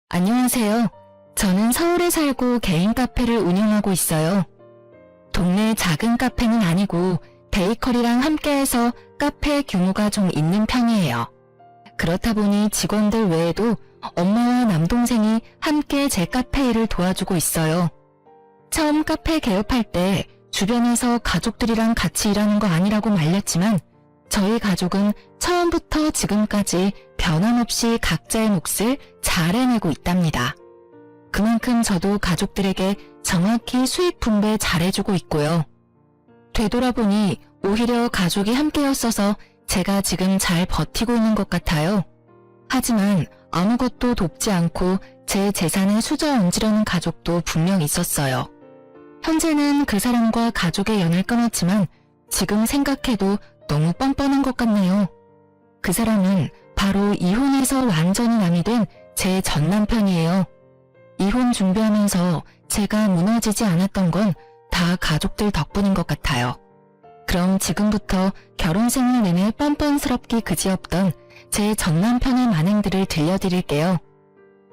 안녕하세요. 저는 서울에 살고 개인 카페를 운영하고 있어요. 동네 작은 카페는 아니고 베이커리랑 함께해서 카페 규모가 좀 있는 편이에요. 그렇다 보니 직원들 외에도 엄마와 남동생이 함께 제 카페 일을 도와주고 있어요. 처음 카페 개업할 때 주변에서 가족들이랑 같이 일하는 거 아니라고 말렸지만 저희 가족은 처음부터 지금까지 변함없이 각자의 몫을 잘 해내고 있답니다. 그만큼 저도 가족들에게 정확히 수익 분배 잘해주고 있고요. 되돌아보니 오히려 가족이 함께였어서 제가 지금 잘 버티고 있는 것 같아요. 하지만 아무것도 돕지 않고 제 재산을 수저 얹으려는 가족도 분명 있었어요. 현재는 그 사람과 가족의 연을 끊었지만 지금 생각해도 너무 뻔뻔한 것 같네요. 그 사람은 바로 이혼해서 완전히 남이 된 제 전남편이에요. 이혼 준비하면서 제가 무너지지 않았던 건 다 가족들 덕분인 것 같아요. 그럼 지금부터 결혼 생활 내내 뻔뻔스럽기 그지없던 제 전남편의 만행들을 들려드릴게요.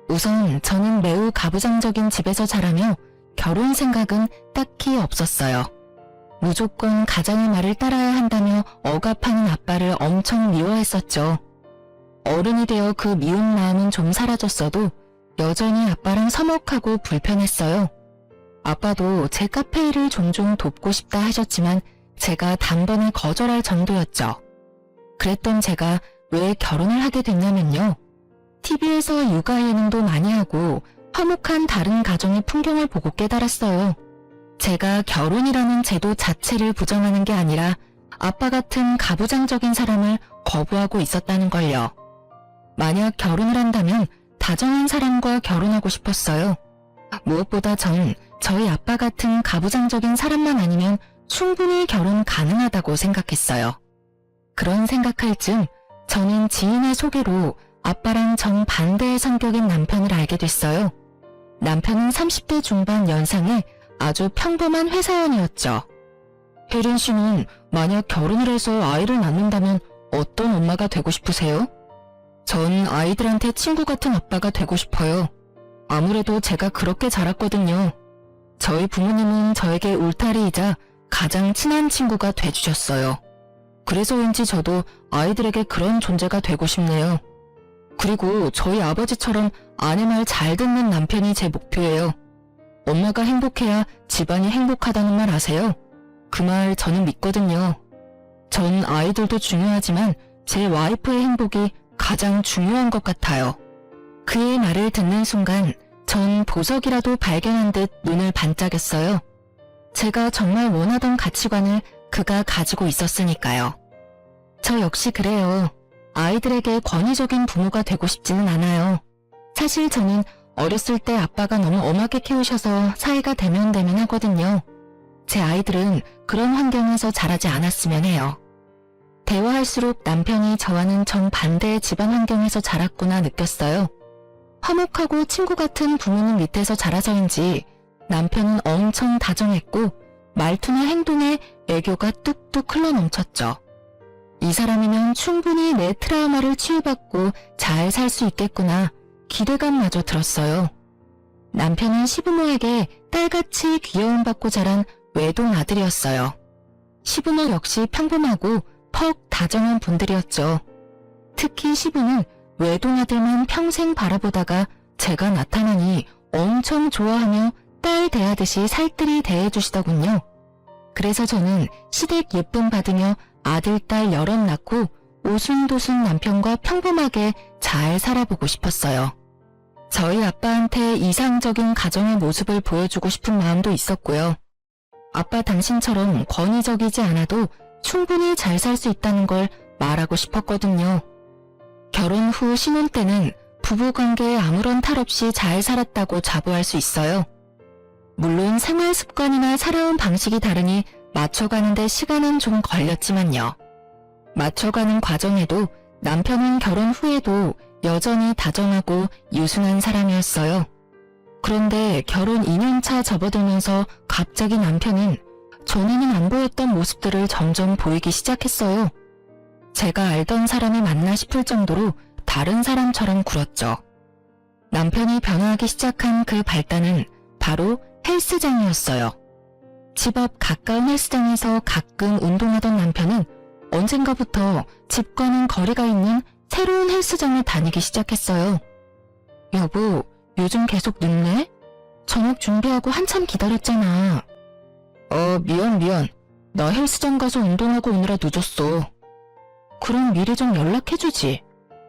우선 저는 매우 가부장적인 집에서 자라며 결혼 생각은 딱히 없었어요. 무조건 가장의 말을 따라야 한다며 억압하는 아빠를 엄청 미워했었죠. 어른이 되어 그 미운 마음은 좀 사라졌어도 여전히 아빠랑 서먹하고 불편했어요. 아빠도 제 카페 일을 종종 돕고 싶다 하셨지만 제가 단번에 거절할 정도였죠. 그랬던 제가 왜 결혼을 하게 됐냐면요. TV에서 육아 예능도 많이 하고 화목한 다른 가정의 풍경을 보고 깨달았어요. 제가 결혼이라는 제도 자체를 부정하는 게 아니라 아빠 같은 가부장적인 사람을 거부하고 있었다는 걸요. 만약 결혼을 한다면 다정한 사람과 결혼하고 싶었어요. 무엇보다 전 저희 아빠 같은 가부장적인 사람만 아니면 충분히 결혼 가능하다고 생각했어요. 그런 생각할 즈음 저는 지인의 소개로 아빠랑 정반대의 성격인 남편을 알게 됐어요. 남편은 30대 중반 연상의 아주 평범한 회사원이었죠. 혜린 씨는 만약 결혼을 해서 아이를 낳는다면 어떤 엄마가 되고 싶으세요? 전 아이들한테 친구 같은 아빠가 되고 싶어요. 아무래도 제가 그렇게 자랐거든요. 저희 부모님은 저에게 울타리이자 가장 친한 친구가 돼주셨어요. 그래서 왠지 저도 아이들에게 그런 존재가 되고 싶네요. 그리고 저희 아버지처럼 아내 말 잘 듣는 남편이 제 목표예요. 엄마가 행복해야 집안이 행복하다는 말 아세요? 그 말 저는 믿거든요. 전 아이들도 중요하지만 제 와이프의 행복이 가장 중요한 것 같아요. 그의 말을 듣는 순간 전 보석이라도 발견한 듯 눈을 반짝였어요. 제가 정말 원하던 가치관을 그가 가지고 있었으니까요. 저 역시 그래요. 아이들에게 권위적인 부모가 되고 싶지는 않아요. 사실 저는 어렸을 때 아빠가 너무 엄하게 키우셔서 사이가 대면대면 하거든요. 제 아이들은 그런 환경에서 자라지 않았으면 해요. 대화할수록 남편이 저와는 정반대의 집안 환경에서 자랐구나 느꼈어요. 화목하고 친구 같은 부모님 밑에서 자라서인지 남편은 엄청 다정했고 말투나 행동에 애교가 뚝뚝 흘러넘쳤죠. 이 사람이면 충분히 내 트라우마를 치유받고 잘 살 수 있겠구나 기대감마저 들었어요. 남편은 시부모에게 딸같이 귀여움받고 자란 외동 아들이었어요. 시부모 역시 평범하고 퍽 다정한 분들이었죠. 특히 시부는 외동아들만 평생 바라보다가 제가 나타나니 엄청 좋아하며 딸 대하듯이 살뜰히 대해주시더군요. 그래서 저는 시댁 예쁨 받으며 아들, 딸 여럿 낳고 오순도순 남편과 평범하게 잘 살아보고 싶었어요. 저희 아빠한테 이상적인 가정의 모습을 보여주고 싶은 마음도 있었고요. 아빠 당신처럼 권위적이지 않아도 충분히 잘 살 수 있다는 걸 말하고 싶었거든요. 결혼 후 신혼 때는 부부관계에 아무런 탈 없이 잘 살았다고 자부할 수 있어요. 물론 생활 습관이나 살아온 방식이 다르니 맞춰가는데 시간은 좀 걸렸지만요. 맞춰가는 과정에도 남편은 결혼 후에도 여전히 다정하고 유순한 사람이었어요. 그런데 결혼 2년차 접어들면서 갑자기 남편은 전에는 안 보였던 모습들을 점점 보이기 시작했어요. 제가 알던 사람이 맞나 싶을 정도로 다른 사람처럼 굴었죠. 남편이 변화하기 시작한 그 발단은 바로 헬스장이었어요. 집 앞 가까운 헬스장에서 가끔 운동하던 남편은 언젠가부터 집과는 거리가 있는 새로운 헬스장을 다니기 시작했어요. 여보, 요즘 계속 늦네? 저녁 준비하고 한참 기다렸잖아. 미안. 나 헬스장 가서 운동하고 오느라 늦었어. 그럼 미리 좀 연락해주지.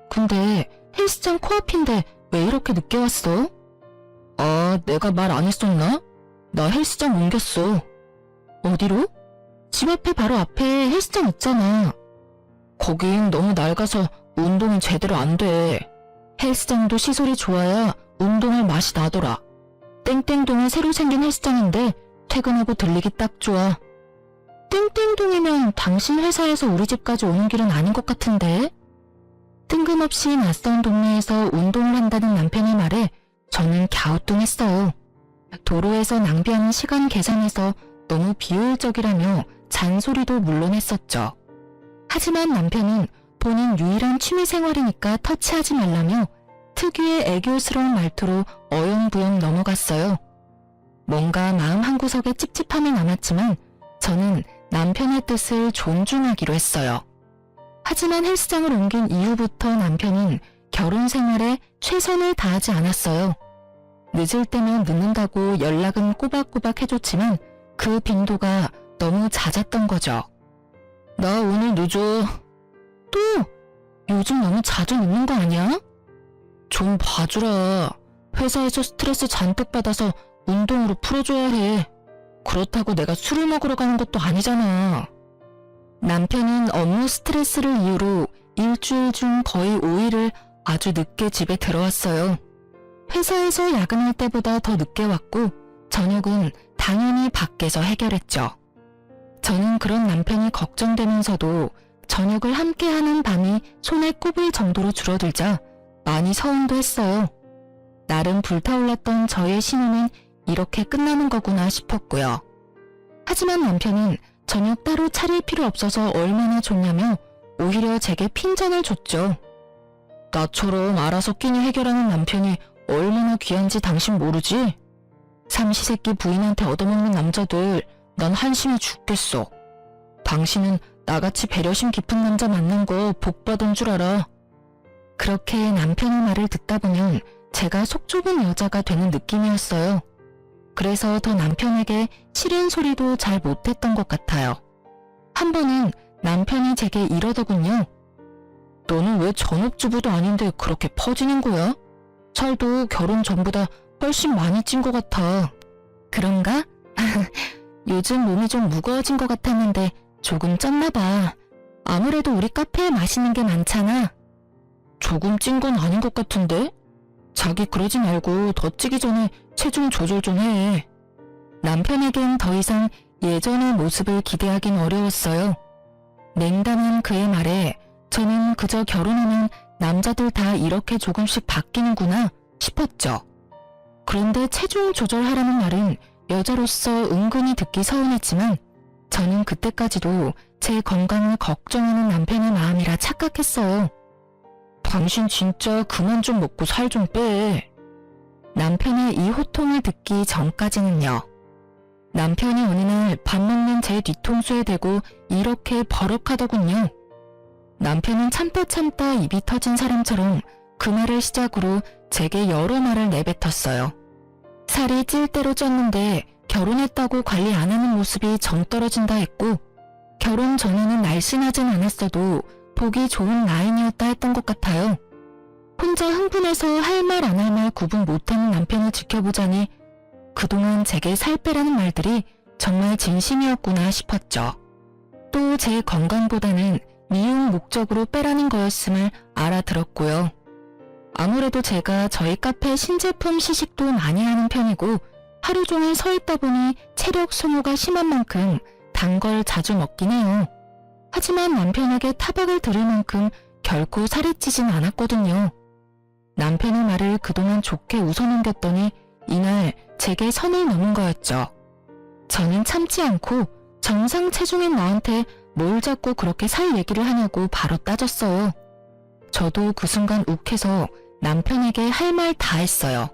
근데 헬스장 코앞인데 왜 이렇게 늦게 왔어? 내가 말 안 했었나? 나 헬스장 옮겼어. 어디로? 집 앞에 바로 앞에 헬스장 있잖아. 거긴 너무 낡아서 운동이 제대로 안 돼. 헬스장도 시설이 좋아야 운동할 맛이 나더라. 땡땡동에 새로 생긴 헬스장인데 퇴근하고 들리기 딱 좋아. 땡땡동이면 당신 회사에서 우리 집까지 오는 길은 아닌 것 같은데? 뜬금없이 낯선 동네에서 운동을 한다는 남편의 말에 저는 갸우뚱했어요. 도로에서 낭비하는 시간 계산에서 너무 비효율적이라며 잔소리도 물론 했었죠. 하지만 남편은 본인 유일한 취미생활이니까 터치하지 말라며 특유의 애교스러운 말투로 어영부영 넘어갔어요. 뭔가 마음 한구석에 찝찝함이 남았지만 저는 남편의 뜻을 존중하기로 했어요. 하지만 헬스장을 옮긴 이후부터 남편은 결혼 생활에 최선을 다하지 않았어요. 늦을 때면 늦는다고 연락은 꼬박꼬박 해줬지만 그 빈도가 너무 잦았던 거죠. 나 오늘 늦어. 또? 요즘 너무 자주 늦는 거 아니야? 좀 봐주라. 회사에서 스트레스 잔뜩 받아서 운동으로 풀어줘야 해. 그렇다고 내가 술을 먹으러 가는 것도 아니잖아. 남편은 업무 스트레스를 이유로 일주일 중 거의 5일을 아주 늦게 집에 들어왔어요. 회사에서 야근할 때보다 더 늦게 왔고 저녁은 당연히 밖에서 해결했죠. 저는 그런 남편이 걱정되면서도 저녁을 함께하는 밤이 손에 꼽을 정도로 줄어들자 많이 서운도 했어요. 나름 불타올랐던 저의 신혼은 이렇게 끝나는 거구나 싶었고요. 하지만 남편은 저녁 따로 차릴 필요 없어서 얼마나 좋냐며 오히려 제게 핀잔을 줬죠. 나처럼 알아서 끼니 해결하는 남편이 얼마나 귀한지 당신 모르지? 삼시세끼 부인한테 얻어먹는 남자들 난 한심해 죽겠어. 당신은 나같이 배려심 깊은 남자 만난 거 복받은 줄 알아. 그렇게 남편의 말을 듣다 보면 제가 속 좁은 여자가 되는 느낌이었어요. 그래서 더 남편에게 싫은 소리도 잘 못했던 것 같아요. 한 번은 남편이 제게 이러더군요. 너는 왜 전업주부도 아닌데 그렇게 퍼지는 거야? 살도 결혼 전보다 훨씬 많이 찐 것 같아. 그런가? 요즘 몸이 좀 무거워진 것 같았는데 조금 쪘나 봐. 아무래도 우리 카페에 맛있는 게 많잖아. 조금 찐 건 아닌 것 같은데? 자기 그러지 말고 더 찌기 전에 체중 조절 좀 해. 남편에겐 더 이상 예전의 모습을 기대하긴 어려웠어요. 냉담한 그의 말에 저는 그저 결혼하면 남자들 다 이렇게 조금씩 바뀌는구나 싶었죠. 그런데 체중 조절하라는 말은 여자로서 은근히 듣기 서운했지만 저는 그때까지도 제 건강을 걱정하는 남편의 마음이라 착각했어요. 당신 진짜 그만 좀 먹고 살 좀 빼. 남편의 이 호통을 듣기 전까지는요. 남편이 어느 날 밥 먹는 제 뒤통수에 대고 이렇게 버럭하더군요. 남편은 참다 입이 터진 사람처럼 그 말을 시작으로 제게 여러 말을 내뱉었어요. 살이 찔 대로 쪘는데 결혼했다고 관리 안 하는 모습이 정 떨어진다 했고 결혼 전에는 날씬하진 않았어도 보기 좋은 라인이었다 했던 것 같아요. 혼자 흥분해서 할 말 안 할 말 구분 못하는 남편을 지켜보자니 그동안 제게 살 빼라는 말들이 정말 진심이었구나 싶었죠. 또 제 건강보다는 미용 목적으로 빼라는 거였음을 알아들었고요. 아무래도 제가 저희 카페 신제품 시식도 많이 하는 편이고 하루 종일 서 있다 보니 체력 소모가 심한 만큼 단 걸 자주 먹긴 해요. 하지만 남편에게 타박을 들을 만큼 결코 살이 찌진 않았거든요. 남편의 말을 그동안 좋게 웃어넘겼더니 이날 제게 선을 넘은 거였죠. 저는 참지 않고 정상 체중인 나한테 뭘 자꾸 그렇게 살 얘기를 하냐고 바로 따졌어요. 저도 그 순간 욱해서 남편에게 할 말 다 했어요.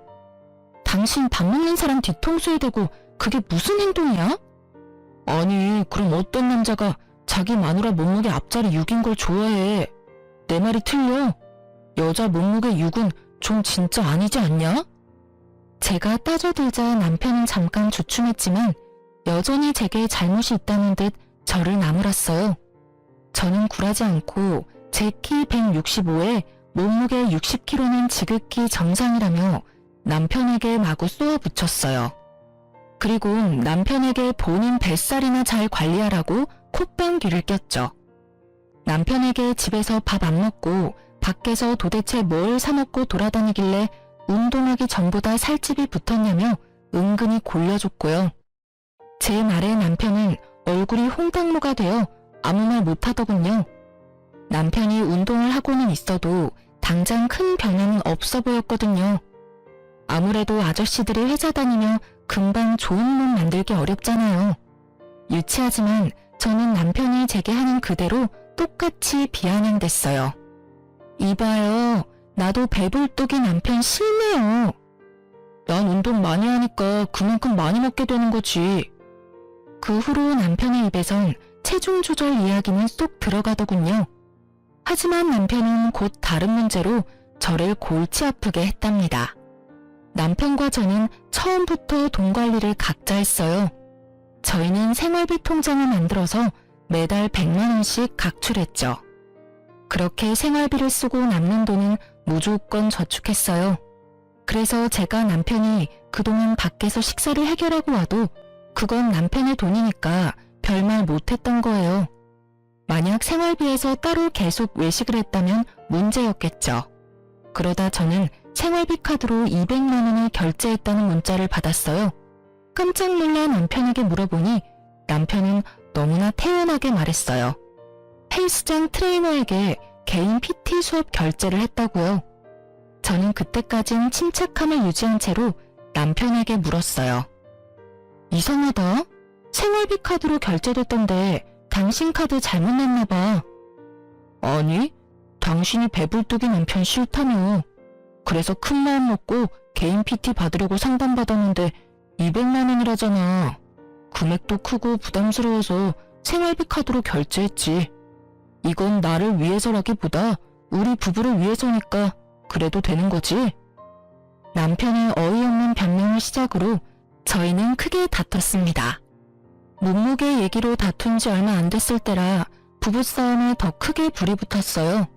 당신 밥 먹는 사람 뒤통수에 대고 그게 무슨 행동이야? 아니, 그럼 어떤 남자가 자기 마누라 몸무게 앞자리 6인 걸 좋아해? 내 말이 틀려? 여자 몸무게 6은 좀 진짜 아니지 않냐? 제가 따져들자 남편은 잠깐 주춤했지만 여전히 제게 잘못이 있다는 듯 저를 나무랐어요. 저는 굴하지 않고 제 키 165에 몸무게 60kg는 지극히 정상이라며 남편에게 마구 쏘아붙였어요. 그리고 남편에게 본인 뱃살이나 잘 관리하라고 콧방귀를 꼈죠. 남편에게 집에서 밥 안 먹고 밖에서 도대체 뭘 사 먹고 돌아다니길래 운동하기 전보다 살집이 붙었냐며 은근히 골려줬고요. 제 말에 남편은 얼굴이 홍당무가 되어 아무 말 못하더군요. 남편이 운동을 하고는 있어도 당장 큰 변화는 없어 보였거든요. 아무래도 아저씨들이 회사 다니며 금방 좋은 몸 만들기 어렵잖아요. 유치하지만 저는 남편이 제게 하는 그대로 똑같이 비아냥댔어요. 이봐요, 나도 배불뚝이 남편 싫네요. 난 운동 많이 하니까 그만큼 많이 먹게 되는 거지. 그 후로 남편의 입에선 체중 조절 이야기는 쏙 들어가더군요. 하지만 남편은 곧 다른 문제로 저를 골치 아프게 했답니다. 남편과 저는 처음부터 돈 관리를 각자 했어요. 저희는 생활비 통장을 만들어서 매달 100만 원씩 각출했죠. 그렇게 생활비를 쓰고 남는 돈은 무조건 저축했어요. 그래서 제가 남편이 그동안 밖에서 식사를 해결하고 와도 그건 남편의 돈이니까 별말 못했던 거예요. 만약 생활비에서 따로 계속 외식을 했다면 문제였겠죠. 그러다 저는 생활비 카드로 200만 원을 결제했다는 문자를 받았어요. 깜짝 놀라 남편에게 물어보니 남편은 너무나 태연하게 말했어요. 헬스장 트레이너에게 개인 PT 수업 결제를 했다고요. 저는 그때까진 침착함을 유지한 채로 남편에게 물었어요. 이상하다. 생활비 카드로 결제됐던데 당신 카드 잘못 냈나 봐. 아니, 당신이 배불뚝이 남편 싫다며. 그래서 큰 마음 먹고 개인 PT 받으려고 상담받았는데 200만 원이라잖아. 금액도 크고 부담스러워서 생활비 카드로 결제했지. 이건 나를 위해서라기보다 우리 부부를 위해서니까 그래도 되는 거지. 남편의 어이없는 변명을 시작으로 저희는 크게 다퉜습니다. 몸무게 얘기로 다툰 지 얼마 안 됐을 때라 부부싸움에 더 크게 불이 붙었어요.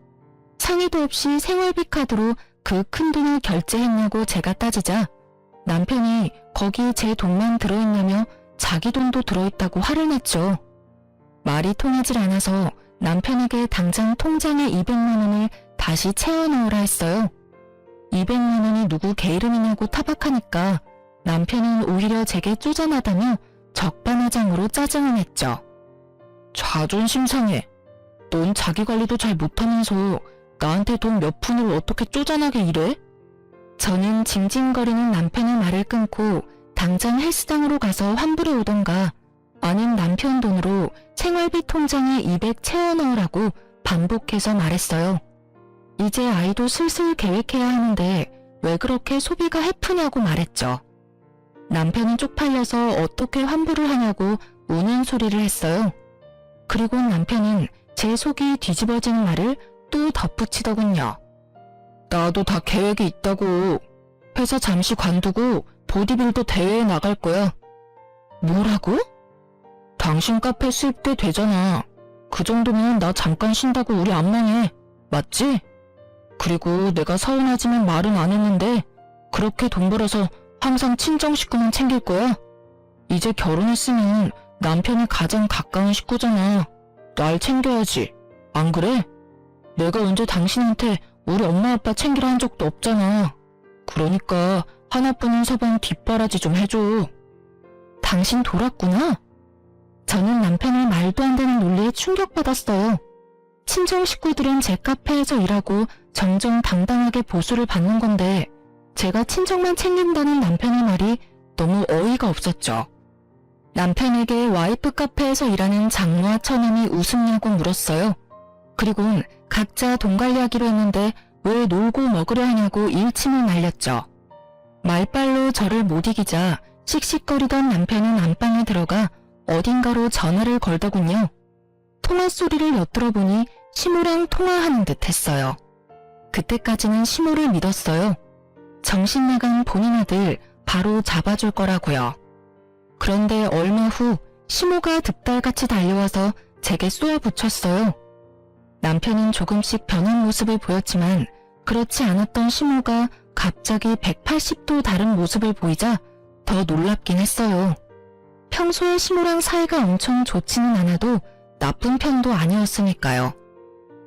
상의도 없이 생활비 카드로 그 큰 돈을 결제했냐고 제가 따지자 남편이 거기 제 돈만 들어있냐며 자기 돈도 들어있다고 화를 냈죠. 말이 통하질 않아서 남편에게 당장 통장에 200만 원을 다시 채워 넣으라 했어요. 200만 원이 누구 개 이름이냐고 타박하니까 남편은 오히려 제게 쪼잔하다며 적반하장으로 짜증을 냈죠. 자존심 상해. 넌 자기 관리도 잘 못하면서 나한테 돈 몇 푼을 어떻게 쪼잔하게 이래? 저는 징징거리는 남편의 말을 끊고 당장 헬스장으로 가서 환불해 오던가 아님 남편 돈으로 생활비 통장에 200 채워 넣으라고 반복해서 말했어요. 이제 아이도 슬슬 계획해야 하는데 왜 그렇게 소비가 해프냐고 말했죠. 남편은 쪽팔려서 어떻게 환불을 하냐고 우는 소리를 했어요. 그리고 남편은 제 속이 뒤집어지는 말을 또 덧붙이더군요. 나도 다 계획이 있다고. 회사 잠시 관두고 보디빌더 대회에 나갈 거야. 뭐라고? 당신 카페 수입 꽤 되잖아. 그 정도면 나 잠깐 쉰다고 우리 안 망해. 맞지? 그리고 내가 서운하지만 말은 안 했는데 그렇게 돈 벌어서 항상 친정 식구만 챙길 거야? 이제 결혼했으면 남편이 가장 가까운 식구잖아. 날 챙겨야지. 안 그래? 내가 언제 당신한테 우리 엄마 아빠 챙기라 한 적도 없잖아. 그러니까 하나뿐인 서방 뒷바라지 좀 해줘. 당신 돌았구나? 저는 남편의 말도 안 되는 논리에 충격받았어요. 친정 식구들은 제 카페에서 일하고 정정당당하게 보수를 받는 건데 제가 친정만 챙긴다는 남편의 말이 너무 어이가 없었죠. 남편에게 와이프 카페에서 일하는 장모와 처남이 웃음냐고 물었어요. 그리곤 각자 돈 관리하기로 했는데 왜 놀고 먹으려 하냐고 일침을 날렸죠. 말빨로 저를 못 이기자 씩씩거리던 남편은 안방에 들어가 어딘가로 전화를 걸더군요. 통화 소리를 엿들어보니 시모랑 통화하는 듯 했어요. 그때까지는 시모를 믿었어요. 정신 나간 본인 아들 바로 잡아줄 거라고요. 그런데 얼마 후 시모가 득달같이 달려와서 제게 쏘아붙였어요. 남편은 조금씩 변한 모습을 보였지만 그렇지 않았던 시모가 갑자기 180도 다른 모습을 보이자 더 놀랍긴 했어요. 평소에 시모랑 사이가 엄청 좋지는 않아도 나쁜 편도 아니었으니까요.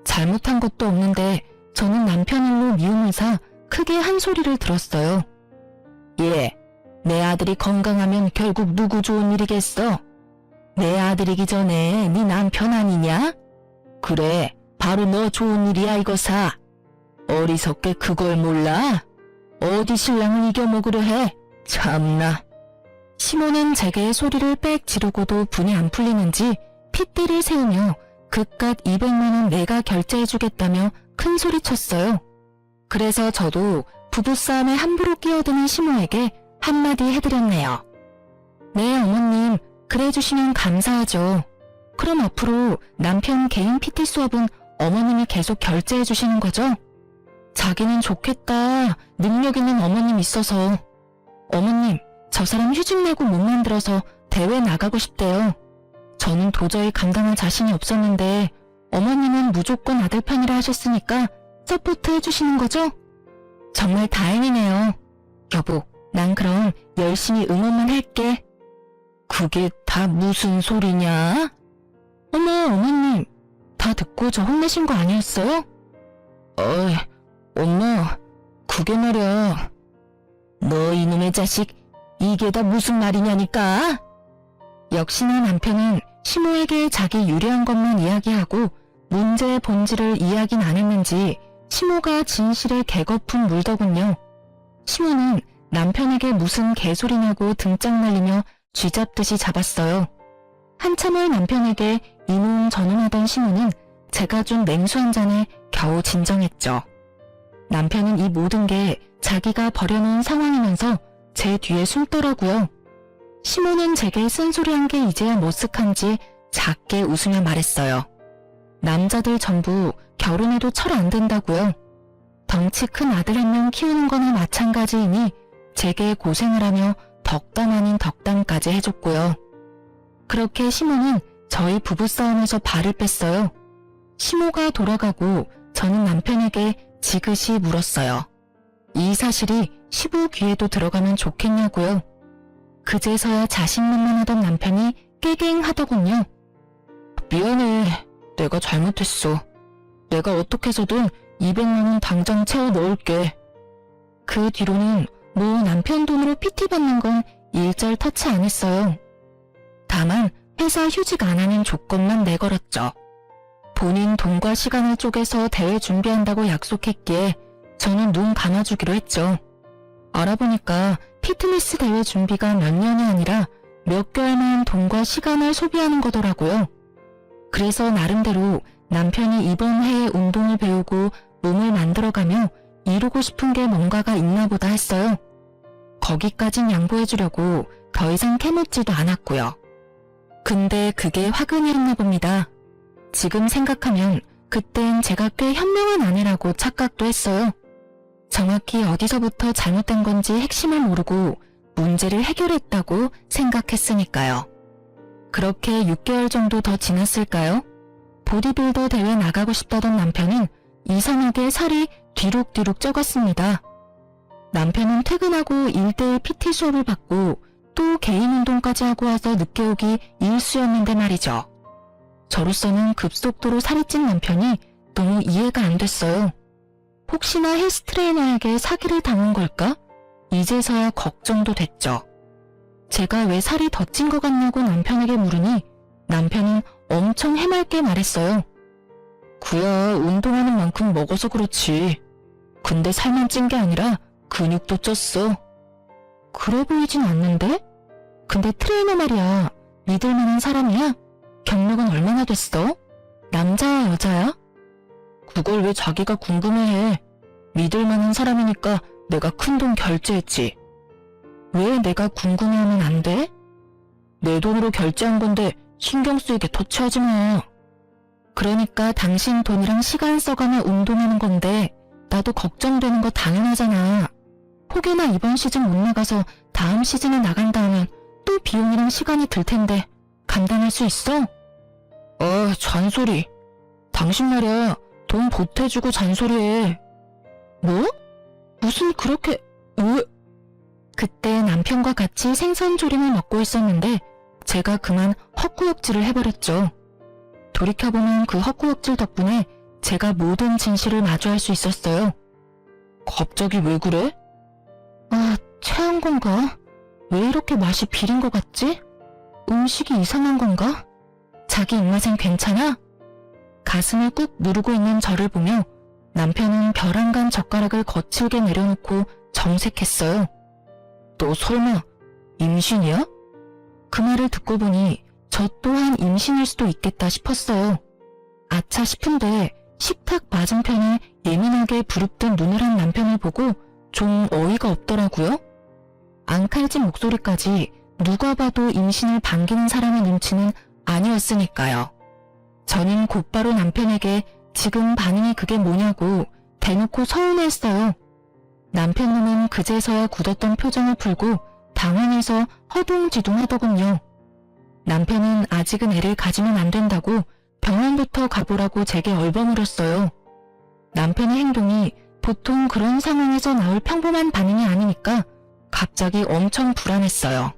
잘못한 것도 없는데 저는 남편 일로 미움을 사 크게 한 소리를 들었어요. 예, 내 아들이 건강하면 결국 누구 좋은 일이겠어? 내 아들이기 전에 네 남편 아니냐? 그래, 바로 너 좋은 일이야 이거사. 어리석게 그걸 몰라? 어디 신랑을 이겨먹으려 해? 참나. 시모는 제게 소리를 빽 지르고도 분이 안 풀리는지 핏대를 세우며 그깟 200만 원 내가 결제해주겠다며 큰 소리쳤어요. 그래서 저도 부부싸움에 함부로 끼어드는 시모에게 한마디 해드렸네요. 네, 어머님, 그래주시면 감사하죠. 그럼 앞으로 남편 개인 PT 수업은 어머님이 계속 결제해주시는 거죠? 자기는 좋겠다. 능력 있는 어머님 있어서. 어머님, 저 사람 휴직 내고 못 만들어서 대회 나가고 싶대요. 저는 도저히 감당할 자신이 없었는데 어머님은 무조건 아들 편이라 하셨으니까 서포트 해주시는 거죠? 정말 다행이네요. 여보, 난 그럼 열심히 응원만 할게. 그게 다 무슨 소리냐? 어머, 어머님, 다 듣고 저 혼내신 거 아니었어요? 어이, 엄마, 그게 말이야. 너 이놈의 자식, 이게 다 무슨 말이냐니까? 역시나 남편은 시모에게 자기 유리한 것만 이야기하고 문제의 본질을 이야기는 안 했는지 시모가 진실에 개거품 물더군요. 시모는 남편에게 무슨 개소리냐고 등짝 날리며 쥐잡듯이 잡았어요. 한참을 남편에게 이놈 저놈 하던 시모는 제가 준 냉수 한 잔에 겨우 진정했죠. 남편은 이 모든 게 자기가 버려놓은 상황이면서 제 뒤에 숨더라고요. 시모는 제게 쓴소리한 게 이제야 머쓱한지 작게 웃으며 말했어요. 남자들 전부 결혼해도 철 안 든다고요. 덩치 큰 아들 한 명 키우는 거나 마찬가지이니 제게 고생을 하며 덕담 아닌 덕담까지 해줬고요. 그렇게 시모는 저희 부부싸움에서 발을 뺐어요. 시모가 돌아가고 저는 남편에게 지그시 물었어요. 이 사실이 시부 귀에도 들어가면 좋겠냐고요. 그제서야 자신만만하던 남편이 깨갱하더군요. 미안해. 내가 잘못했어. 내가 어떻게 해서든 200만 원 당장 채워 넣을게. 그 뒤로는 뭐 남편 돈으로 PT 받는 건 일절 터치 안 했어요. 다만 회사 휴직 안 하는 조건만 내걸었죠. 본인 돈과 시간을 쪼개서 대회 준비한다고 약속했기에 저는 눈 감아주기로 했죠. 알아보니까 피트니스 대회 준비가 몇 년이 아니라 몇 개월만 돈과 시간을 소비하는 거더라고요. 그래서 나름대로 남편이 이번 해에 운동을 배우고 몸을 만들어가며 이루고 싶은 게 뭔가가 있나 보다 했어요. 거기까진 양보해주려고 더 이상 캐묻지도 않았고요. 근데 그게 화근이었나 봅니다. 지금 생각하면 그땐 제가 꽤 현명한 아내라고 착각도 했어요. 정확히 어디서부터 잘못된 건지 핵심을 모르고 문제를 해결했다고 생각했으니까요. 그렇게 6개월 정도 더 지났을까요? 보디빌더 대회 나가고 싶다던 남편은 이상하게 살이 뒤룩뒤룩 쪄갔습니다. 남편은 퇴근하고 1대1 PT 수업을 받고 또 개인 운동까지 하고 와서 늦게 오기 일쑤였는데 말이죠. 저로서는 급속도로 살이 찐 남편이 너무 이해가 안 됐어요. 혹시나 헬스 트레이너에게 사기를 당한 걸까? 이제서야 걱정도 됐죠. 제가 왜 살이 더 찐 것 같냐고 남편에게 물으니 남편은 엄청 해맑게 말했어요. 그야 운동하는 만큼 먹어서 그렇지. 근데 살만 찐 게 아니라 근육도 쪘어. 그래 보이진 않는데? 근데 트레이너 말이야. 믿을 만한 사람이야? 경력은 얼마나 됐어? 남자야 여자야? 그걸 왜 자기가 궁금해해. 믿을 만한 사람이니까 내가 큰돈 결제했지. 왜 내가 궁금해하면 안 돼? 내 돈으로 결제한 건데 신경 쓰이게 터치하지 마. 그러니까 당신 돈이랑 시간 써가며 운동하는 건데 나도 걱정되는 거 당연하잖아. 혹여나 이번 시즌 못 나가서 다음 시즌에 나간다 하면 또 비용이랑 시간이 들 텐데 감당할 수 있어? 잔소리. 당신 말이야. 돈 보태주고 잔소리해. 뭐? 무슨 그렇게... 왜? 그때 남편과 같이 생선조림을 먹고 있었는데 제가 그만 헛구역질을 해버렸죠. 돌이켜보면 그 헛구역질 덕분에 제가 모든 진실을 마주할 수 있었어요. 갑자기 왜 그래? 체한 건가? 왜 이렇게 맛이 비린 것 같지? 음식이 이상한 건가? 자기 입맛엔 괜찮아? 가슴을 꾹 누르고 있는 저를 보며 남편은 벼랑간 젓가락을 거칠게 내려놓고 정색했어요. 너 설마 임신이야? 그 말을 듣고 보니 저 또한 임신일 수도 있겠다 싶었어요. 아차 싶은데 식탁 맞은편에 예민하게 부릅뜬 눈을 한 남편을 보고 좀 어이가 없더라고요. 앙칼진 목소리까지 누가 봐도 임신을 반기는 사람의 눈치는 아니었으니까요. 저는 곧바로 남편에게 지금 반응이 그게 뭐냐고 대놓고 서운했어요. 남편 놈은 그제서야 굳었던 표정을 풀고 당황해서 허둥지둥하더군요. 남편은 아직은 애를 가지면 안 된다고 병원부터 가보라고 제게 얼버무렸어요. 남편의 행동이 보통 그런 상황에서 나올 평범한 반응이 아니니까 갑자기 엄청 불안했어요.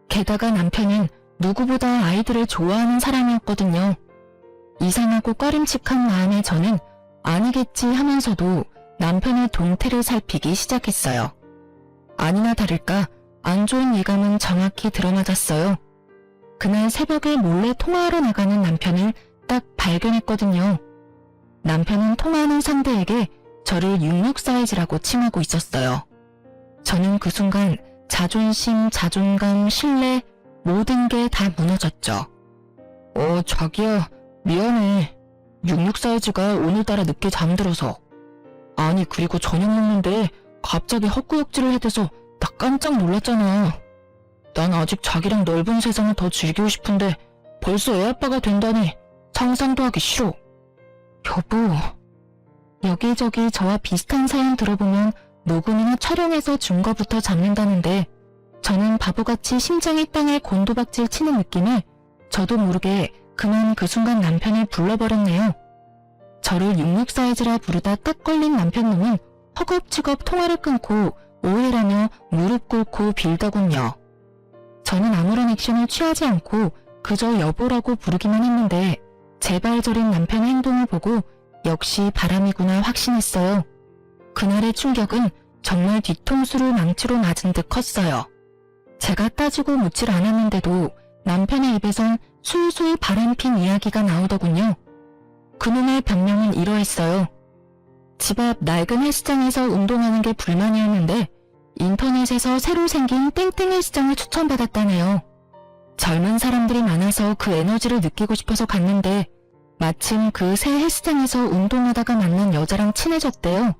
게다가 남편은 누구보다 아이들을 좋아하는 사람이었거든요. 이상하고 꺼림칙한 마음에 저는 아니겠지 하면서도 남편의 동태를 살피기 시작했어요. 아니나 다를까 안 좋은 예감은 정확히 들어맞았어요. 그날 새벽에 몰래 통화하러 나가는 남편을 딱 발견했거든요. 남편은 통화하는 상대에게 저를 66 사이즈라고 칭하고 있었어요. 저는 그 순간 자존심, 자존감, 신뢰 모든 게 다 무너졌죠. 자기야 미안해. 66 사이즈가 오늘따라 늦게 잠들어서. 아니 그리고 저녁 먹는데 갑자기 헛구역질을 해대서 나 깜짝 놀랐잖아. 난 아직 자기랑 넓은 세상을 더 즐기고 싶은데 벌써 애아빠가 된다니 상상도 하기 싫어. 여보, 여기저기 저와 비슷한 사연 들어보면 녹음이나 촬영해서 증거부터 잡는다는데 저는 바보같이 심장이 땅에 곤두박질 치는 느낌에 저도 모르게 그만 그 순간 남편을 불러버렸네요. 저를 66 사이즈라 부르다 딱 걸린 남편놈은 허겁지겁 통화를 끊고 오해라며 무릎 꿇고 빌더군요. 저는 아무런 액션을 취하지 않고 그저 여보라고 부르기만 했는데 제발 저린 남편의 행동을 보고 역시 바람이구나 확신했어요. 그날의 충격은 정말 뒤통수를 망치로 맞은 듯 컸어요. 제가 따지고 묻질 않았는데도 남편의 입에선 술술 바람핀 이야기가 나오더군요. 그놈의 변명은 이러했어요. 집 앞 낡은 헬스장에서 운동하는 게 불만이었는데 인터넷에서 새로 생긴 땡땡 헬스장을 추천받았다네요. 젊은 사람들이 많아서 그 에너지를 느끼고 싶어서 갔는데 마침 그 새 헬스장에서 운동하다가 만난 여자랑 친해졌대요.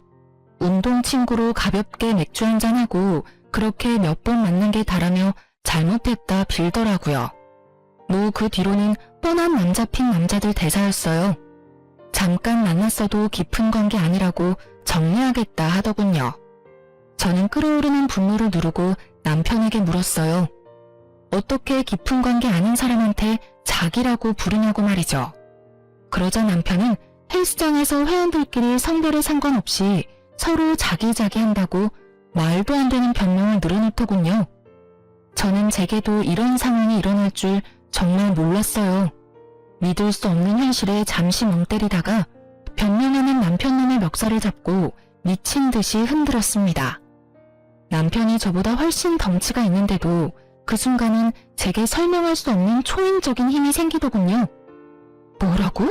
운동 친구로 가볍게 맥주 한잔하고 그렇게 몇 번 만난 게 다라며 잘못했다 빌더라고요. 뭐 그 뒤로는 뻔한 남잡힌 남자들 대사였어요. 잠깐 만났어도 깊은 관계 아니라고 정리하겠다 하더군요. 저는 끓어오르는 분노를 누르고 남편에게 물었어요. 어떻게 깊은 관계 아닌 사람한테 자기라고 부르냐고 말이죠. 그러자 남편은 헬스장에서 회원들끼리 성별에 상관없이 서로 자기자기 한다고 말도 안 되는 변명을 늘어놓더군요. 저는 제게도 이런 상황이 일어날 줄 정말 몰랐어요. 믿을 수 없는 현실에 잠시 멍 때리다가 변명하는 남편놈의 멱살을 잡고 미친 듯이 흔들었습니다. 남편이 저보다 훨씬 덩치가 있는데도 그 순간은 제게 설명할 수 없는 초인적인 힘이 생기더군요. 뭐라고?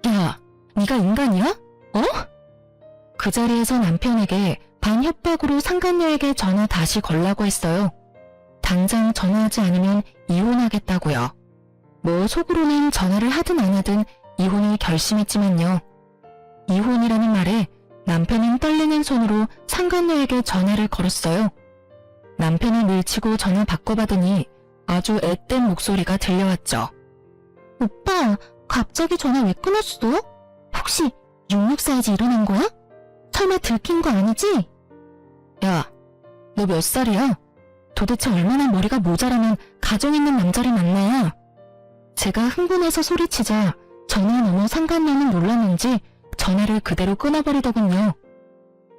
야, 네가 인간이야? 그 자리에서 남편에게 반협박으로 상간녀에게 전화 다시 걸라고 했어요. 당장 전화하지 않으면 이혼하겠다고요. 뭐 속으로는 전화를 하든 안 하든 이혼을 결심했지만요. 이혼이라는 말에 남편은 떨리는 손으로 상간녀에게 전화를 걸었어요. 남편이 밀치고 전화 바꿔받으니 아주 앳된 목소리가 들려왔죠. 오빠, 갑자기 전화 왜 끊었어? 혹시 66 사이즈 일어난 거야? 설마 들킨 거 아니지? 야, 너 몇 살이야? 도대체 얼마나 머리가 모자라면 가정 있는 남자를 만나야? 제가 흥분해서 소리치자 전화 너머 상간녀는 놀랐는지 전화를 그대로 끊어버리더군요.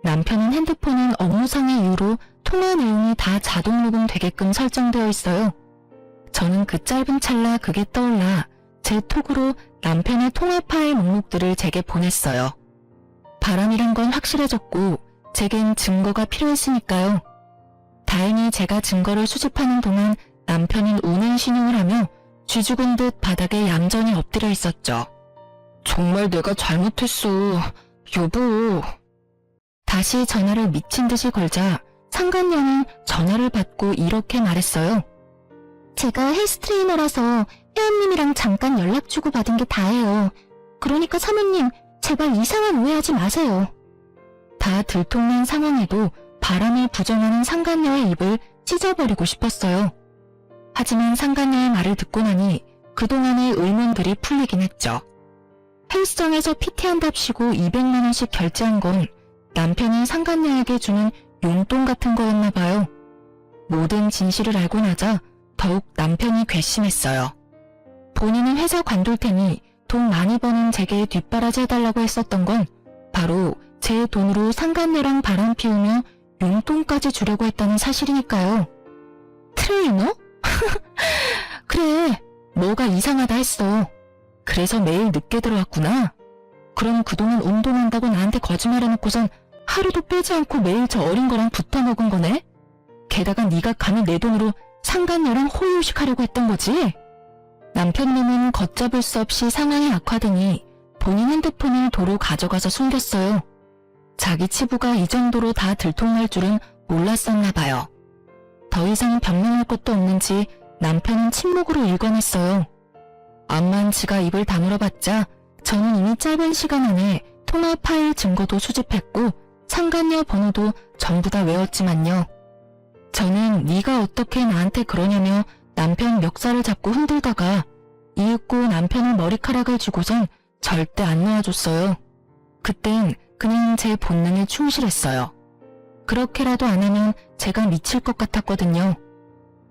남편은 핸드폰은 업무상의 이유로 통화 내용이 다 자동 녹음되게끔 설정되어 있어요. 저는 그 짧은 찰나 그게 떠올라 제 톡으로 남편의 통화 파일 목록들을 제게 보냈어요. 바람이란 건 확실해졌고 제겐 증거가 필요했으니까요. 다행히 제가 증거를 수집하는 동안 남편은 우는 신용을 하며 쥐죽은 듯 바닥에 얌전히 엎드려 있었죠. 정말 내가 잘못했어. 여보. 다시 전화를 미친 듯이 걸자 상간녀는 전화를 받고 이렇게 말했어요. 제가 헬스 트레이너라서 회원님이랑 잠깐 연락 주고 받은 게 다예요. 그러니까 사모님, 제발 이상한 오해하지 마세요. 다 들통난 상황에도 바람을 부정하는 상간녀의 입을 찢어버리고 싶었어요. 하지만 상간녀의 말을 듣고 나니 그동안의 의문들이 풀리긴 했죠. 헬스장에서 PT한답시고 200만 원씩 결제한 건 남편이 상간녀에게 주는 용돈 같은 거였나 봐요. 모든 진실을 알고 나자 더욱 남편이 괘씸했어요. 본인은 회사 관둘 테니 돈 많이 버는 제게 뒷바라지 해달라고 했었던 건 바로 제 돈으로 상간녀랑 바람 피우며 용돈까지 주려고 했다는 사실이니까요. 트레이너? 그래, 뭐가 이상하다 했어. 그래서 매일 늦게 들어왔구나. 그럼 그동안 운동한다고 나한테 거짓말해놓고선 하루도 빼지 않고 매일 저 어린 거랑 붙어먹은 거네? 게다가 네가 감히 내 돈으로 상간녀랑 호의호식하려고 했던 거지? 남편님은 걷잡을 수 없이 상황이 악화되니 본인 핸드폰을 도로 가져가서 숨겼어요. 자기 치부가 이 정도로 다 들통날 줄은 몰랐었나 봐요. 더 이상 변명할 것도 없는지 남편은 침묵으로 일관했어요. 암만 지가 입을 다물어봤자 저는 이미 짧은 시간 안에 통화 파일 증거도 수집했고 상간녀 번호도 전부 다 외웠지만요. 저는 네가 어떻게 나한테 그러냐며 남편 멱살을 잡고 흔들다가 이윽고 남편의 머리카락을 쥐고선 절대 안 놓아줬어요. 그땐 그냥 제 본능에 충실했어요. 그렇게라도 안 하면 제가 미칠 것 같았거든요.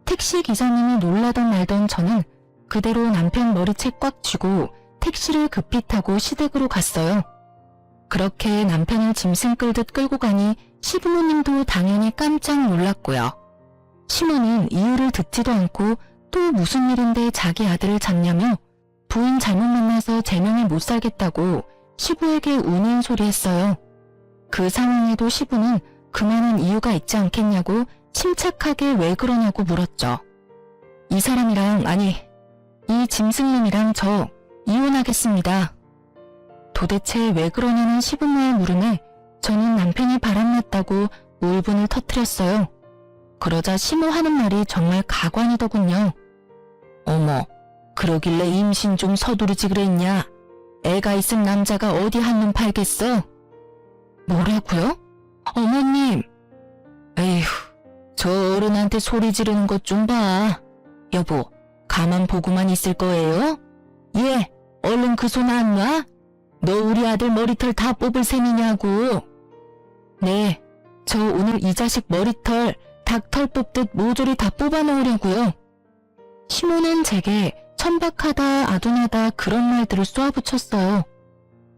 택시 기사님이 놀라던 말던 저는 그대로 남편 머리채 꽉 쥐고 택시를 급히 타고 시댁으로 갔어요. 그렇게 남편을 짐승 끌듯 끌고 가니 시부모님도 당연히 깜짝 놀랐고요. 시모는 이유를 듣지도 않고 또 무슨 일인데 자기 아들을 잡냐며 부인 잘못 만나서 제명에 못 살겠다고 시부에게 우는 소리 했어요. 그 상황에도 시부는 그만한 이유가 있지 않겠냐고 침착하게 왜 그러냐고 물었죠. 이 사람이랑, 아니, 이 짐승님이랑 저 이혼하겠습니다. 도대체 왜 그러냐는 시부모의 물음에 저는 남편이 바람났다고 울분을 터뜨렸어요. 그러자 시모 하는 말이 정말 가관이더군요. 어머, 그러길래 임신 좀 서두르지 그랬냐? 애가 있은 남자가 어디 한눈 팔겠어? 뭐라고요? 어머님! 에휴, 저 어른한테 소리 지르는 것 좀 봐. 여보, 가만 보고만 있을 거예요? 예, 얼른 그 손 안 놔? 너 우리 아들 머리털 다 뽑을 셈이냐고. 네, 저 오늘 이 자식 머리털 닭털 뽑듯 모조리 다 뽑아놓으려고요. 시모는 제게 천박하다 아둔하다 그런 말들을 쏘아붙였어요.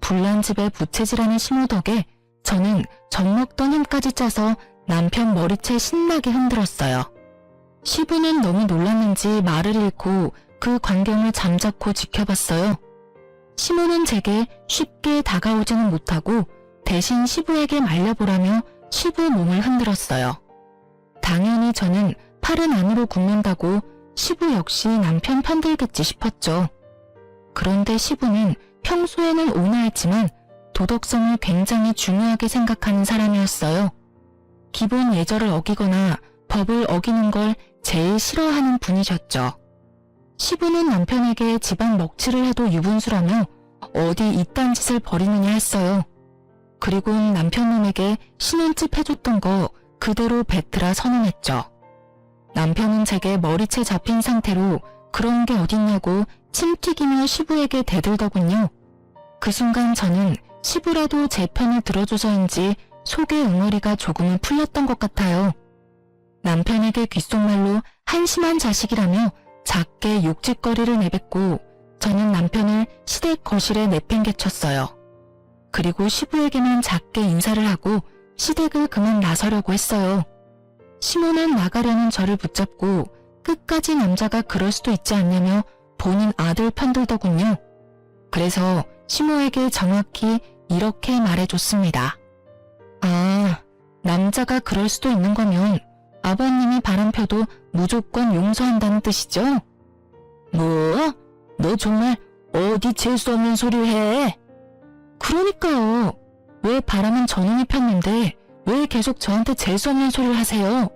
불난 집에 부채질하는 시모 덕에 저는 젖먹던 힘까지 짜서 남편 머리채 신나게 흔들었어요. 시부는 너무 놀랐는지 말을 잃고 그 광경을 잠자코 지켜봤어요. 시모는 제게 쉽게 다가오지는 못하고 대신 시부에게 말려보라며 시부 몸을 흔들었어요. 당연히 저는 팔은 안으로 굽는다고 시부 역시 남편 편들겠지 싶었죠. 그런데 시부는 평소에는 온화했지만 도덕성을 굉장히 중요하게 생각하는 사람이었어요. 기본 예절을 어기거나 법을 어기는 걸 제일 싫어하는 분이셨죠. 시부는 남편에게 집안 먹칠을 해도 유분수라며 어디 이딴 짓을 벌이느냐 했어요. 그리고는 남편놈에게 신혼집 해줬던 거 그대로 뱉으라 선언했죠. 남편은 제게 머리채 잡힌 상태로 그런 게 어딨냐고 침 튀기며 시부에게 대들더군요. 그 순간 저는 시부라도 제 편을 들어줘서인지 속의 응어리가 조금은 풀렸던 것 같아요. 남편에게 귓속말로 한심한 자식이라며 작게 욕짓거리를 내뱉고 저는 남편을 시댁 거실에 내팽개쳤어요. 그리고 시부에게는 작게 인사를 하고 시댁을 그만 나서려고 했어요. 시모는 나가려는 저를 붙잡고 끝까지 남자가 그럴 수도 있지 않냐며 본인 아들 편들더군요. 그래서 시모에게 정확히 이렇게 말해줬습니다. 아, 남자가 그럴 수도 있는 거면 아버님이 바람펴도 무조건 용서한다는 뜻이죠? 뭐? 너 정말 어디 재수 없는 소리를 해? 그러니까요. 왜 바람은 전원이 폈는데 왜 계속 저한테 재수 없는 소리를 하세요?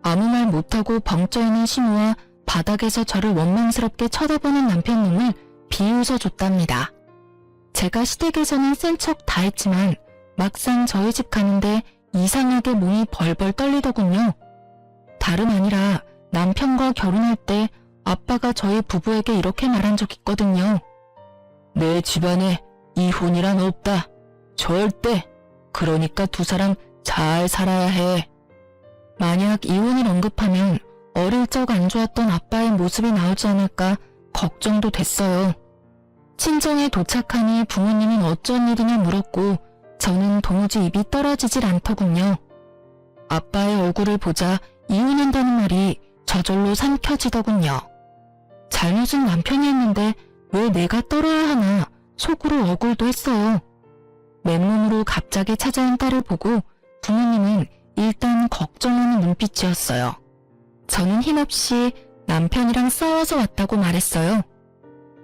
아무 말 못하고 벙쪄있는 시모와 바닥에서 저를 원망스럽게 쳐다보는 남편놈을 비웃어줬답니다. 제가 시댁에서는 센 척 다 했지만 막상 저희 집 가는데 이상하게 몸이 벌벌 떨리더군요. 다름 아니라 남편과 결혼할 때 아빠가 저희 부부에게 이렇게 말한 적 있거든요. 내 집안에 이혼이란 없다. 절대. 그러니까 두 사람 잘 살아야 해. 만약 이혼을 언급하면 어릴 적 안 좋았던 아빠의 모습이 나오지 않을까 걱정도 됐어요. 친정에 도착하니 부모님은 어쩐 일이냐 물었고 저는 도무지 입이 떨어지질 않더군요. 아빠의 얼굴을 보자 이혼한다는 말이 저절로 삼켜지더군요. 잘못은 남편이 했는데 왜 내가 떨어야 하나 속으로 억울도 했어요. 맨몸으로 갑자기 찾아온 딸을 보고 부모님은 일단 걱정하는 눈빛이었어요. 저는 힘없이 남편이랑 싸워서 왔다고 말했어요.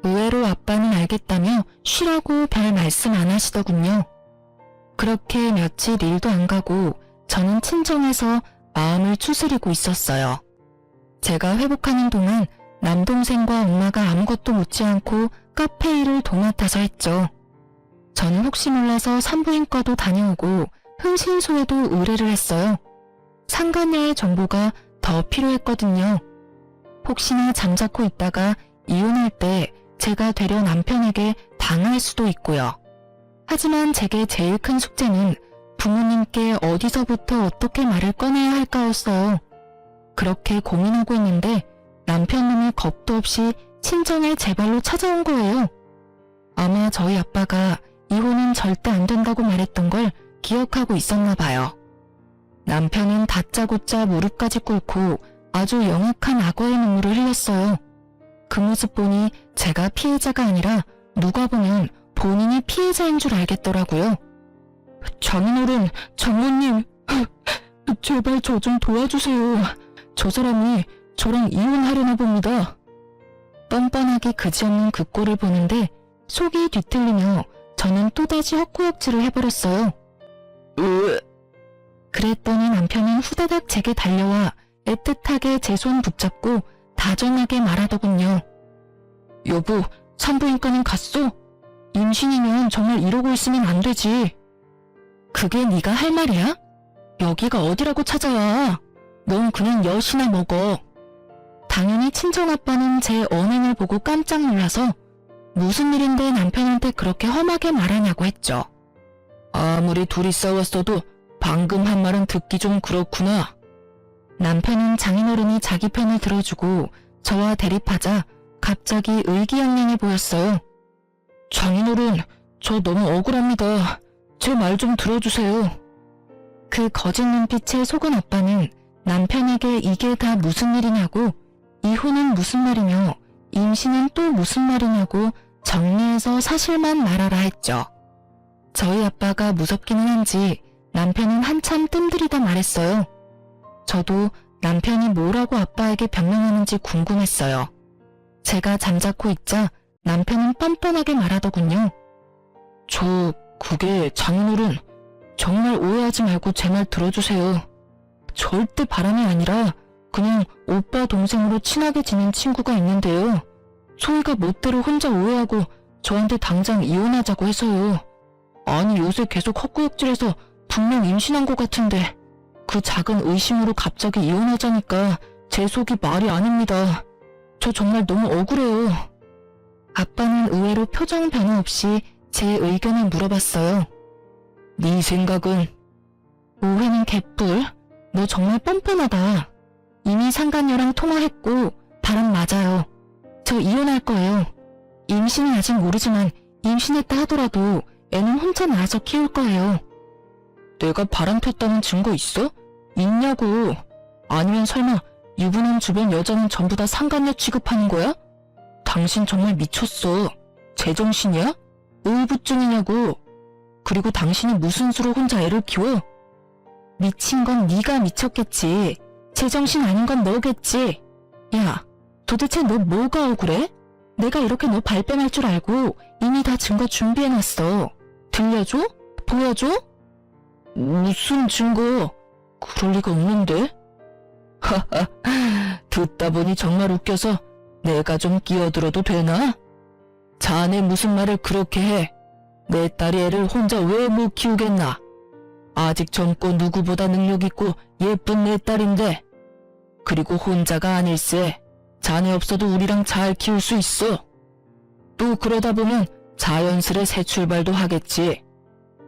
의외로 아빠는 알겠다며 쉬라고 별 말씀 안 하시더군요. 그렇게 며칠 일도 안 가고 저는 친정에서 마음을 추스리고 있었어요. 제가 회복하는 동안 남동생과 엄마가 아무것도 묻지 않고 카페 일을 도맡아서 했죠. 저는 혹시 몰라서 산부인과도 다녀오고 흥신소에도 의뢰를 했어요. 상간녀의 정보가 더 필요했거든요. 혹시나 잠자코 있다가 이혼할 때 제가 되려 남편에게 당할 수도 있고요. 하지만 제게 제일 큰 숙제는 부모님께 어디서부터 어떻게 말을 꺼내야 할까였어요. 그렇게 고민하고 있는데 남편놈이 겁도 없이 친정에 제 발로 찾아온 거예요. 아마 저희 아빠가 이혼은 절대 안 된다고 말했던 걸 기억하고 있었나 봐요. 남편은 다짜고짜 무릎까지 꿇고 아주 영악한 악어의 눈물을 흘렸어요. 그 모습 보니 제가 피해자가 아니라 누가 보면 본인이 피해자인 줄 알겠더라고요. 장인어른, 장모님, 제발 저 좀 도와주세요. 저 사람이 저랑 이혼하려나 봅니다. 뻔뻔하게 그지없는 그 꼴을 보는데 속이 뒤틀리며 저는 또다시 헛구역질을 해버렸어요. 그랬더니 남편은 후다닥 제게 달려와 애틋하게 제 손 붙잡고 다정하게 말하더군요. 여보, 산부인과는 갔어? 임신이면 정말 이러고 있으면 안 되지. 그게 네가 할 말이야? 여기가 어디라고 찾아와. 넌 그냥 엿이나 먹어. 당연히 친정아빠는 제 언행을 보고 깜짝 놀라서 무슨 일인데 남편한테 그렇게 험하게 말하냐고 했죠. 아무리 둘이 싸웠어도 방금 한 말은 듣기 좀 그렇구나. 남편은 장인어른이 자기 편을 들어주고 저와 대립하자 갑자기 의기양양해 보였어요. 장인어른, 저 너무 억울합니다. 제 말 좀 들어주세요. 그 거짓 눈빛에 속은 아빠는 남편에게 이게 다 무슨 일이냐고, 이혼은 무슨 말이며 임신은 또 무슨 말이냐고 정리해서 사실만 말하라 했죠. 저희 아빠가 무섭기는 한지 남편은 한참 뜸들이다 말했어요. 저도 남편이 뭐라고 아빠에게 변명하는지 궁금했어요. 제가 잠자코 있자 남편은 뻔뻔하게 말하더군요. 그게 장인어른, 정말 오해하지 말고 제 말 들어주세요. 절대 바람이 아니라 그냥 오빠 동생으로 친하게 지낸 친구가 있는데요. 소희가 멋대로 혼자 오해하고 저한테 당장 이혼하자고 해서요. 아니 요새 계속 헛구역질해서 분명 임신한 것 같은데 그 작은 의심으로 갑자기 이혼하자니까 제 속이 말이 아닙니다. 저 정말 너무 억울해요. 아빠는 의외로 표정 변화 없이 제 의견을 물어봤어요. 네 생각은? 오해는 개뿔. 너 정말 뻔뻔하다. 이미 상간녀랑 통화했고 바람 맞아요. 저 이혼할 거예요. 임신은 아직 모르지만 임신했다 하더라도 애는 혼자 낳아서 키울 거예요. 내가 바람 폈다는 증거 있어? 있냐고. 아니면 설마 유부남 주변 여자는 전부 다 상간녀 취급하는 거야? 당신 정말 미쳤어. 제정신이야? 의부증이냐고. 그리고 당신이 무슨 수로 혼자 애를 키워? 미친 건 네가 미쳤겠지. 제정신 아닌 건 너겠지. 야, 도대체 너 뭐가 억울해? 내가 이렇게 너 발뺌할 줄 알고 이미 다 증거 준비해놨어. 들려줘? 보여줘? 무슨 증거? 그럴 리가 없는데? 하하, 듣다 보니 정말 웃겨서 내가 좀 끼어들어도 되나? 자네 무슨 말을 그렇게 해? 내 딸이 애를 혼자 왜 못 키우겠나? 아직 젊고 누구보다 능력 있고 예쁜 내 딸인데. 그리고 혼자가 아닐세. 자네 없어도 우리랑 잘 키울 수 있어. 또 그러다 보면 자연스레 새 출발도 하겠지.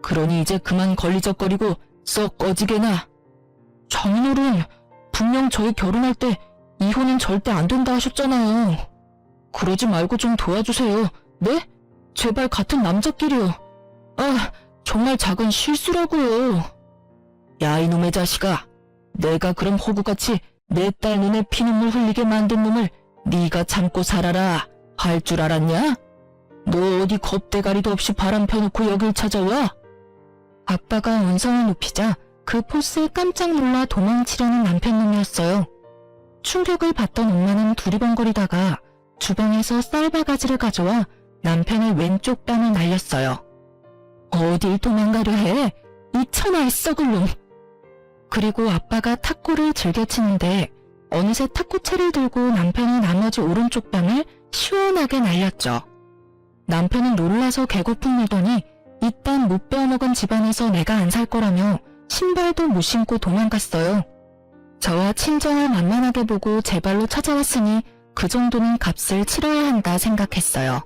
그러니 이제 그만 걸리적거리고 썩 꺼지게나. 장인어른, 분명 저희 결혼할 때 이혼은 절대 안 된다 하셨잖아요. 그러지 말고 좀 도와주세요. 네? 제발 같은 남자끼리요. 아, 정말 작은 실수라고요. 야, 이놈의 자식아. 내가 그럼 호구같이 내 딸 눈에 피눈물 흘리게 만든 놈을 네가 참고 살아라 할 줄 알았냐? 너 어디 겁대가리도 없이 바람 펴놓고 여길 찾아와? 아빠가 언성을 높이자 그 포스에 깜짝 놀라 도망치려는 남편놈이었어요. 충격을 받던 엄마는 두리번거리다가 주방에서 쌀바가지를 가져와 남편의 왼쪽 뺨을 날렸어요. 어딜 도망가려 해? 이 천하의 썩을 놈. 그리고 아빠가 탁구를 즐겨치는데 어느새 탁구채를 들고 남편의 나머지 오른쪽 뺨을 시원하게 날렸죠. 남편은 놀라서 개고풍 물더니 이딴 못 배워먹은 집안에서 내가 안 살 거라며 신발도 못 신고 도망갔어요. 저와 친정을 만만하게 보고 제 발로 찾아왔으니 그 정도는 값을 치러야 한다 생각했어요.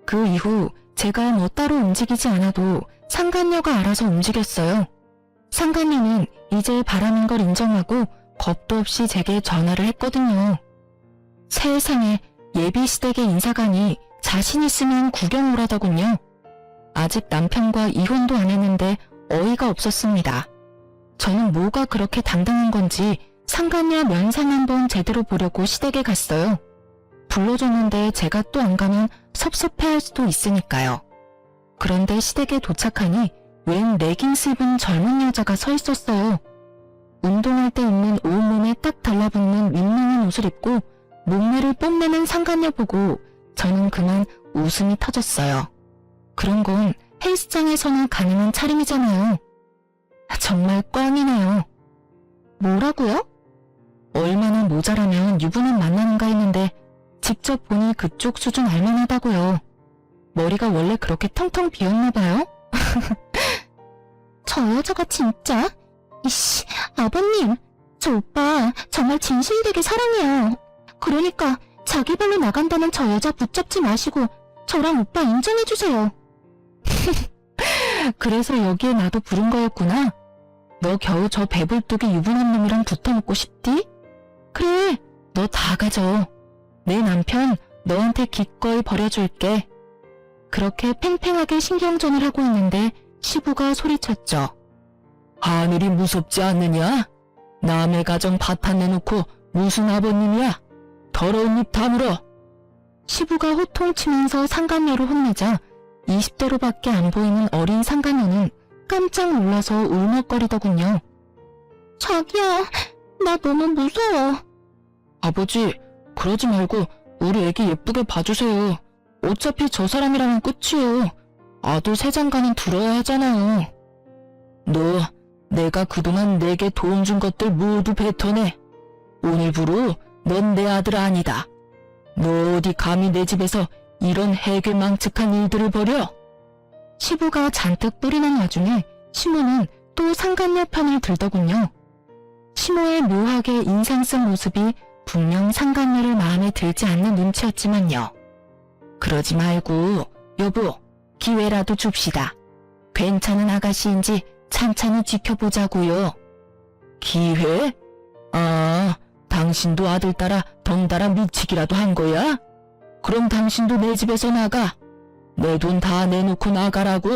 그 이후 제가 뭐 따로 움직이지 않아도 상간녀가 알아서 움직였어요. 상간녀는 이제 바람인 걸 인정하고 겁도 없이 제게 전화를 했거든요. 세상에, 예비시댁의 인사가니 자신 있으면 구경 오라더군요. 아직 남편과 이혼도 안 했는데 어이가 없었습니다. 저는 뭐가 그렇게 당당한 건지 상간녀 면상 한번 제대로 보려고 시댁에 갔어요. 불러줬는데 제가 또 안 가면 섭섭해할 수도 있으니까요. 그런데 시댁에 도착하니 웬 레깅스 입은 젊은 여자가 서 있었어요. 운동할 때 입는 온몸에 딱 달라붙는 민망한 옷을 입고 몸매를 뽐내는 상간녀 보고 저는 그만 웃음이 터졌어요. 그런 건 헬스장에서나 가능한 차림이잖아요. 정말 꽝이네요. 뭐라고요? 얼마나 모자라면 유부남 만나는가 했는데 직접 보니 그쪽 수준 알만하다고요. 머리가 원래 그렇게 텅텅 비었나 봐요? 저 여자가 진짜? 이씨, 아버님, 저 오빠 정말 진실되게 사랑해요. 그러니까 자기 발로 나간다는 저 여자 붙잡지 마시고 저랑 오빠 인정해주세요. 그래서 여기에 나도 부른 거였구나. 너 겨우 저 배불뚝이 유부남 놈이랑 붙어먹고 싶디? 그래, 너 다 가져. 내 남편 너한테 기꺼이 버려줄게. 그렇게 팽팽하게 신경전을 하고 있는데 시부가 소리쳤죠. 하늘이 무섭지 않느냐? 남의 가정 바탕 내놓고 무슨 아버님이야? 더러운 입 다물어. 시부가 호통치면서 상간녀를 혼내자 20대로밖에 안 보이는 어린 상간녀는 깜짝 놀라서 울먹거리더군요. 자기야, 나 너무 무서워. 아버지, 그러지 말고 우리 애기 예쁘게 봐주세요. 어차피 저 사람이라면 끝이에요. 아들 세 장가는 들어야 하잖아요. 너, 내가 그동안 내게 도움 준 것들 모두 뱉어내. 오늘부로 넌 내 아들 아니다. 너 어디 감히 내 집에서 이런 해괴망측한 일들을 벌여? 시부가 잔뜩 뿌리는 와중에 시모는 또 상간녀 편을 들더군요. 시모의 묘하게 인상 쓴 모습이 분명 상간녀를 마음에 들지 않는 눈치였지만요. 그러지 말고 여보, 기회라도 줍시다. 괜찮은 아가씨인지 찬찬히 지켜보자고요. 기회? 아, 당신도 아들 따라 덩달아 미치기라도 한 거야? 그럼 당신도 내 집에서 나가. 내 돈 다 내놓고 나가라고.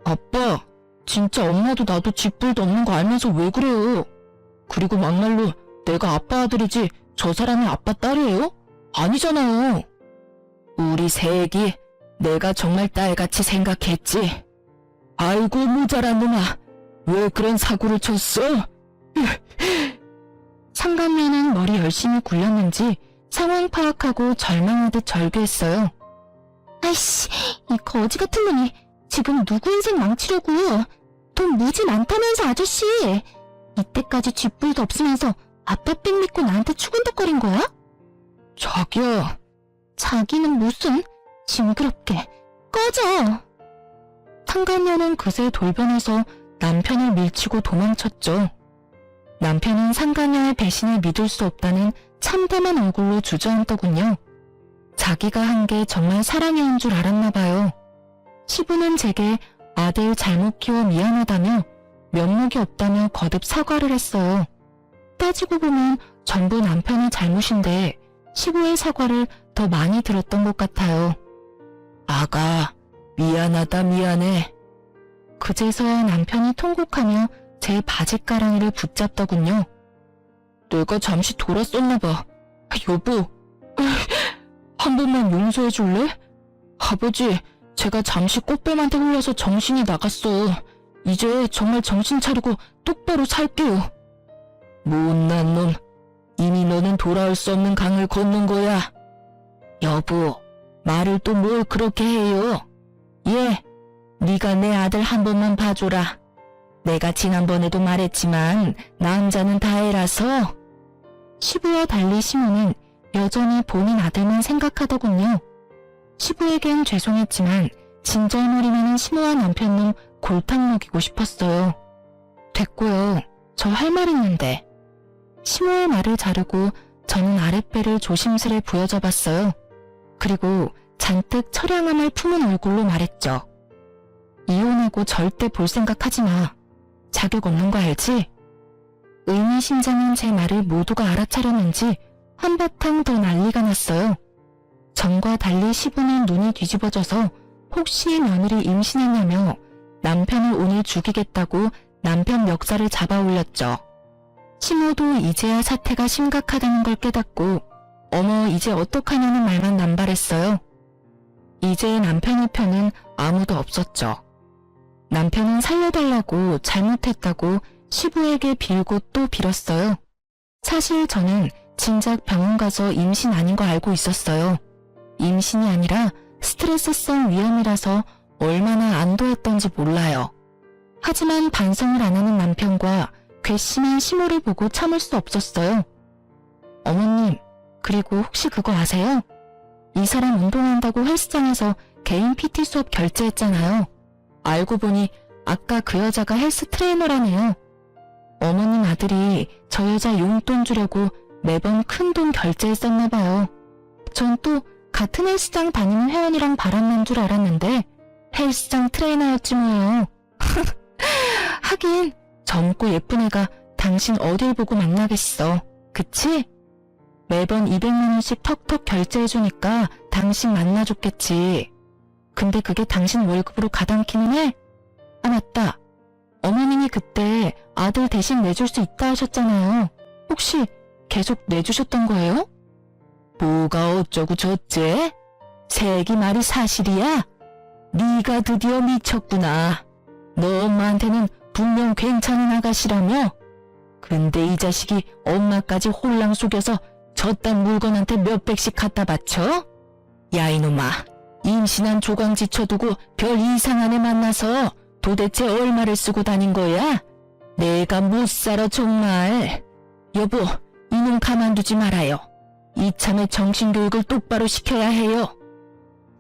아빠, 진짜 엄마도 나도 집불도 없는 거 알면서 왜 그래요? 그리고 막말로 내가 아빠 아들이지 저 사람이 아빠 딸이에요? 아니잖아요. 우리 새애기, 내가 정말 딸같이 생각했지. 아이고 모자란 놈아, 왜 그런 사고를 쳤어? 상간녀는 머리 열심히 굴렸는지 상황 파악하고 절망하듯 절규했어요. 아이씨, 이 거지 같은 놈이 지금 누구 인생 망치려고. 돈 무지 많다면서 아저씨. 이때까지 쥐뿔도 없으면서 아빠 삥 믿고 나한테 추근덕거린 거야? 자기야. 자기는 무슨. 징그럽게. 꺼져. 상간녀는 그새 돌변해서 남편을 밀치고 도망쳤죠. 남편은 상간녀의 배신을 믿을 수 없다는 참담한 얼굴로 주저앉더군요. 자기가 한 게 정말 사랑이었는 줄 알았나 봐요. 시부는 제게 아들 잘못 키워 미안하다며 면목이 없다며 거듭 사과를 했어요. 따지고 보면 전부 남편의 잘못인데 시부의 사과를 더 많이 들었던 것 같아요. 아가, 미안하다 미안해. 그제서야 남편이 통곡하며 제 바짓가랑이를 붙잡더군요. 내가 잠시 돌았었나 봐. 여보, 한 번만 용서해 줄래? 아버지, 제가 잠시 꽃뱀한테 홀려서 정신이 나갔어. 이제 정말 정신 차리고 똑바로 살게요. 못난 놈, 이미 너는 돌아올 수 없는 강을 건넌 거야. 여보, 말을 또 뭘 그렇게 해요? 예, 네가 내 아들 한 번만 봐줘라. 내가 지난번에도 말했지만 남자는 다 애라서. 시부와 달리 시모는 여전히 본인 아들만 생각하더군요. 시부에겐 죄송했지만 진절머리 나는 시모와 남편놈 골탕 먹이고 싶었어요. 됐고요. 저 할 말 있는데. 시모의 말을 자르고 저는 아랫배를 조심스레 부여잡았어요. 그리고 잔뜩 처량함을 품은 얼굴로 말했죠. 이혼하고 절대 볼 생각하지 마. 자격 없는 거 알지? 의미심장한 제 말을 모두가 알아차렸는지 한바탕 더 난리가 났어요. 전과 달리 시부는 눈이 뒤집어져서 혹시 며느리 임신했냐며 남편을 오늘 죽이겠다고 남편 멱살을 잡아 올렸죠. 시모도 이제야 사태가 심각하다는 걸 깨닫고 어머 이제 어떡하냐는 말만 남발했어요. 이제 남편의 편은 아무도 없었죠. 남편은 살려달라고 잘못했다고 시부에게 빌고 또 빌었어요. 사실 저는 진작 병원 가서 임신 아닌 거 알고 있었어요. 임신이 아니라 스트레스성 위험이라서 얼마나 안도했던지 몰라요. 하지만 반성을 안 하는 남편과 괘씸한 시모를 보고 참을 수 없었어요. 어머님, 그리고 혹시 그거 아세요? 이 사람 운동한다고 헬스장에서 개인 PT 수업 결제했잖아요. 알고 보니 아까 그 여자가 헬스 트레이너라네요. 어머님 아들이 저 여자 용돈 주려고 매번 큰 돈 결제했었나 봐요. 전 또 같은 헬스장 다니는 회원이랑 바람난 줄 알았는데 헬스장 트레이너였지 뭐예요. 하긴 젊고 예쁜 애가 당신 어딜 보고 만나겠어. 그치? 매번 200만 원씩 턱턱 결제해주니까 당신 만나줬겠지. 근데 그게 당신 월급으로 가당키는 해? 아 맞다. 어머님이 그때 아들 대신 내줄 수 있다 하셨잖아요. 혹시 계속 내주셨던 거예요? 뭐가 어쩌고 저째? 새애기 말이 사실이야? 네가 드디어 미쳤구나. 너 엄마한테는 분명 괜찮은 아가씨라며? 근데 이 자식이 엄마까지 홀랑 속여서 저딴 물건한테 몇백씩 갖다 바쳐? 야 이놈아, 임신한 조광지 쳐두고 별 이상한 애 만나서 도대체 얼마를 쓰고 다닌 거야? 내가 못 살아 정말. 여보, 이놈 가만두지 말아요. 이참에 정신교육을 똑바로 시켜야 해요.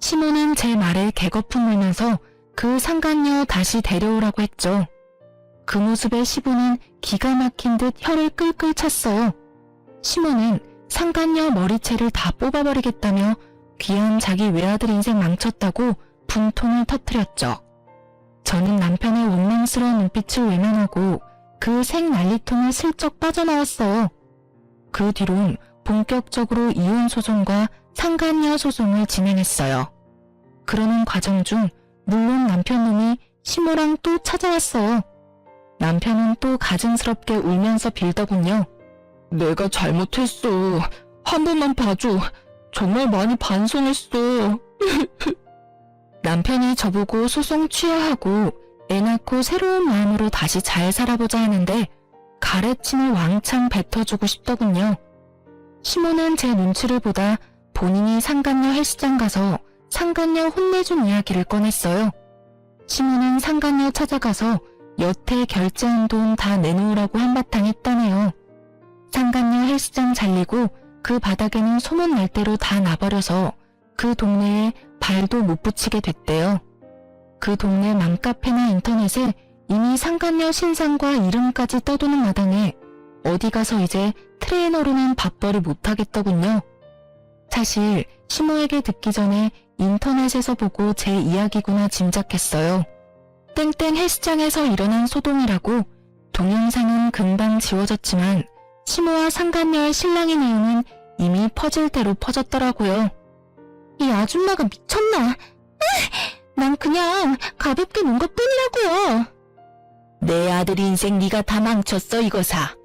시모는 제 말에 개거품 물면서 그 상간녀 다시 데려오라고 했죠. 그 모습에 시부는 기가 막힌 듯 혀를 끌끌 찼어요. 시모는 상간녀 머리채를 다 뽑아버리겠다며 귀한 자기 외아들 인생 망쳤다고 분통을 터뜨렸죠. 저는 남편의 원망스러운 눈빛을 외면하고 그 생난리통을 슬쩍 빠져나왔어요. 그 뒤론 본격적으로 이혼 소송과 상간녀 소송을 진행했어요. 그러는 과정 중 물론 남편 놈이 시모랑 또 찾아왔어요. 남편은 또 가증스럽게 울면서 빌더군요. 내가 잘못했어. 한 번만 봐줘. 정말 많이 반성했어. 남편이 저보고 소송 취하하고 애 낳고 새로운 마음으로 다시 잘 살아보자 하는데 가래침을 왕창 뱉어주고 싶더군요. 시모는 제 눈치를 보다 본인이 상간녀 헬스장 가서 상간녀 혼내준 이야기를 꺼냈어요. 시모는 상간녀 찾아가서 여태 결제한 돈 다 내놓으라고 한바탕 했다네요. 상간녀 헬스장 잘리고 그 바닥에는 소문 날 대로 다 나버려서 그 동네에 발도 못 붙이게 됐대요. 그 동네 맘카페나 인터넷에 이미 상간녀 신상과 이름까지 떠도는 마당에 어디 가서 이제 트레이너로는 밥벌이 못하겠더군요. 사실 시모에게 듣기 전에 인터넷에서 보고 제 이야기구나 짐작했어요. 땡땡 헬스장에서 일어난 소동이라고 동영상은 금방 지워졌지만 시모와 상간녀의 신랑의 내용은 이미 퍼질 대로 퍼졌더라고요. 이 아줌마가 미쳤나? 난 그냥 가볍게 논 것뿐이라고요. 내 아들 인생 네가 다 망쳤어 이거사.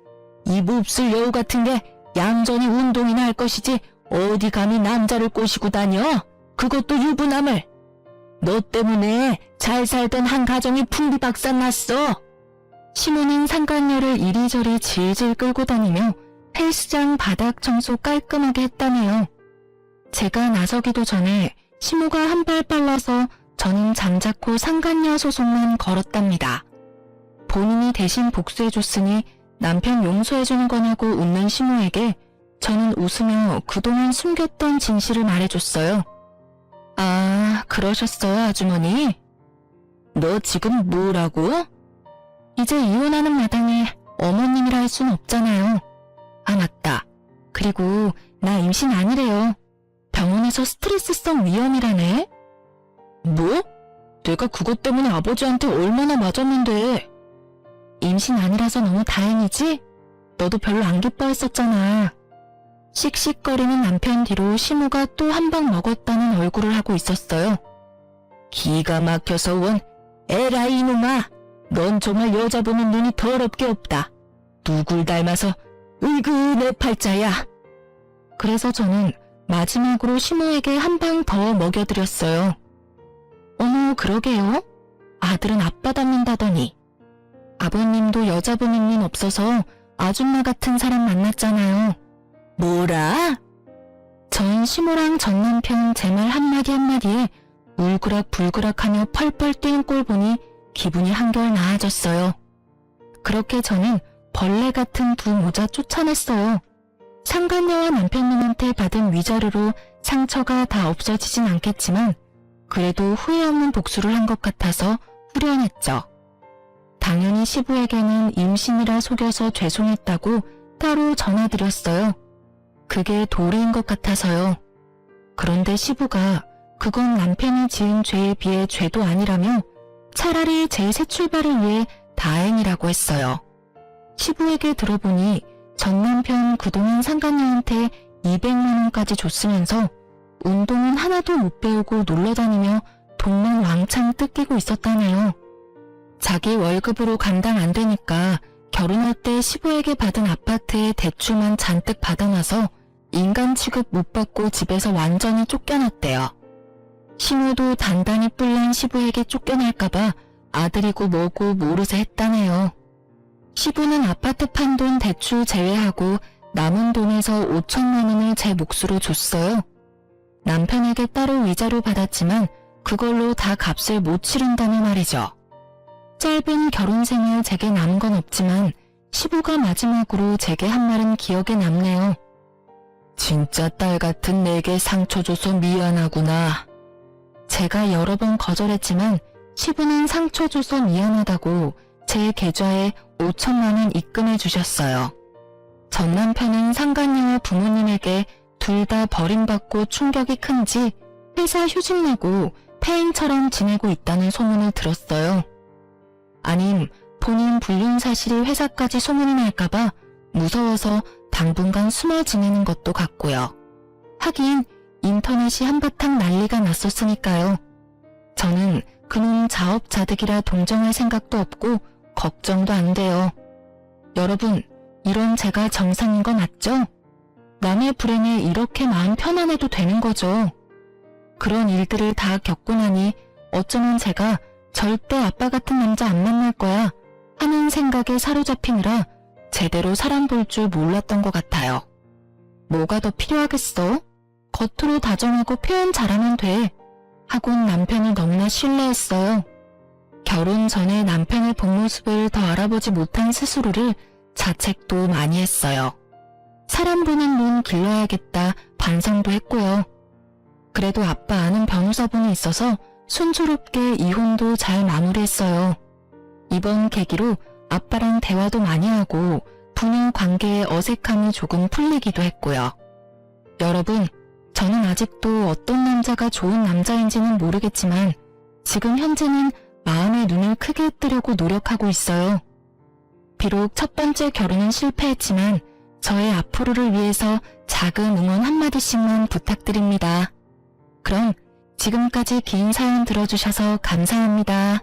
이 몹쓸 여우 같은 게 얌전히 운동이나 할 것이지 어디 감히 남자를 꼬시고 다녀? 그것도 유부남을. 너 때문에 잘 살던 한 가정이 풍비박산 났어. 시모는 상간녀를 이리저리 질질 끌고 다니며 헬스장 바닥 청소 깔끔하게 했다네요. 제가 나서기도 전에 시모가 한 발 빨라서 저는 잠자코 상간녀 소송만 걸었답니다. 본인이 대신 복수해줬으니 남편 용서해주는 거냐고 웃는 시모에게 저는 웃으며 그동안 숨겼던 진실을 말해줬어요. 아, 그러셨어요, 아주머니? 너 지금 뭐라고? 이제 이혼하는 마당에 어머님이라 할 순 없잖아요. 아, 맞다. 그리고 나 임신 아니래요. 병원에서 스트레스성 위염이라네. 뭐? 내가 그것 때문에 아버지한테 얼마나 맞았는데. 임신 아니라서 너무 다행이지? 너도 별로 안 기뻐했었잖아. 씩씩거리는 남편 뒤로 시모가 또 한 방 먹었다는 얼굴을 하고 있었어요. 기가 막혀서 원. 에라이 이놈아. 넌 정말 여자 보는 눈이 더럽게 없다. 누굴 닮아서 으이그 내 팔자야. 그래서 저는 마지막으로 시모에게 한 방 더 먹여드렸어요. 어머, 그러게요. 아들은 아빠 닮는다더니. 아버님도 여자 보는 눈 없어서 아줌마 같은 사람 만났잖아요. 뭐라? 전 시모랑 전 남편 제 말 한마디 한마디에 울그락불그락하며 펄펄 뛰는 꼴 보니 기분이 한결 나아졌어요. 그렇게 저는 벌레 같은 두 모자 쫓아냈어요. 상간녀와 남편님한테 받은 위자료로 상처가 다 없어지진 않겠지만 그래도 후회 없는 복수를 한 것 같아서 후련했죠. 당연히 시부에게는 임신이라 속여서 죄송했다고 따로 전해드렸어요. 그게 도리인 것 같아서요. 그런데 시부가 그건 남편이 지은 죄에 비해 죄도 아니라며 차라리 제 새 출발을 위해 다행이라고 했어요. 시부에게 들어보니 전 남편 그동안 상간녀한테 200만 원까지 줬으면서 운동은 하나도 못 배우고 놀러다니며 돈만 왕창 뜯기고 있었다네요. 자기 월급으로 감당 안 되니까 결혼할 때 시부에게 받은 아파트에 대출만 잔뜩 받아놔서 인간 취급 못 받고 집에서 완전히 쫓겨났대요. 시모도 단단히 뿔난 시부에게 쫓겨날까봐 아들이고 뭐고 모르쇠 했다네요. 시부는 아파트 판 돈 대출 제외하고 남은 돈에서 5천만 원을 제 몫으로 줬어요. 남편에게 따로 위자료 받았지만 그걸로 다 값을 못 치른다는 말이죠. 짧은 결혼 생활 제게 남은 건 없지만 시부가 마지막으로 제게 한 말은 기억에 남네요. 진짜 딸 같은 내게 상처 줘서 미안하구나. 제가 여러 번 거절했지만 시부는 상처 줘서 미안하다고 제 계좌에 5천만 원 입금해 주셨어요. 전 남편은 상간녀와 부모님에게 둘 다 버림받고 충격이 큰지 회사 휴직 내고 폐인처럼 지내고 있다는 소문을 들었어요. 아님 본인 불륜 사실이 회사까지 소문이 날까봐 무서워서 당분간 숨어 지내는 것도 같고요. 하긴 인터넷이 한바탕 난리가 났었으니까요. 저는 그놈 자업자득이라 동정할 생각도 없고 걱정도 안 돼요. 여러분, 이런 제가 정상인 거 맞죠? 남의 불행에 이렇게 마음 편안해도 되는 거죠. 그런 일들을 다 겪고 나니 어쩌면 제가 절대 아빠 같은 남자 안 만날 거야 하는 생각에 사로잡히느라 제대로 사람 볼 줄 몰랐던 것 같아요. 뭐가 더 필요하겠어? 겉으로 다정하고 표현 잘하면 돼. 하곤 남편을 너무나 신뢰했어요. 결혼 전에 남편의 본 모습을 더 알아보지 못한 스스로를 자책도 많이 했어요. 사람 보는 눈 길러야겠다 반성도 했고요. 그래도 아빠 아는 변호사분이 있어서 순조롭게 이혼도 잘 마무리했어요. 이번 계기로 아빠랑 대화도 많이 하고 부녀 관계의 어색함이 조금 풀리기도 했고요. 여러분, 저는 아직도 어떤 남자가 좋은 남자인지는 모르겠지만 지금 현재는 마음의 눈을 크게 뜨려고 노력하고 있어요. 비록 첫 번째 결혼은 실패했지만 저의 앞으로를 위해서 작은 응원 한마디씩만 부탁드립니다. 그럼 지금까지 긴 사연 들어주셔서 감사합니다.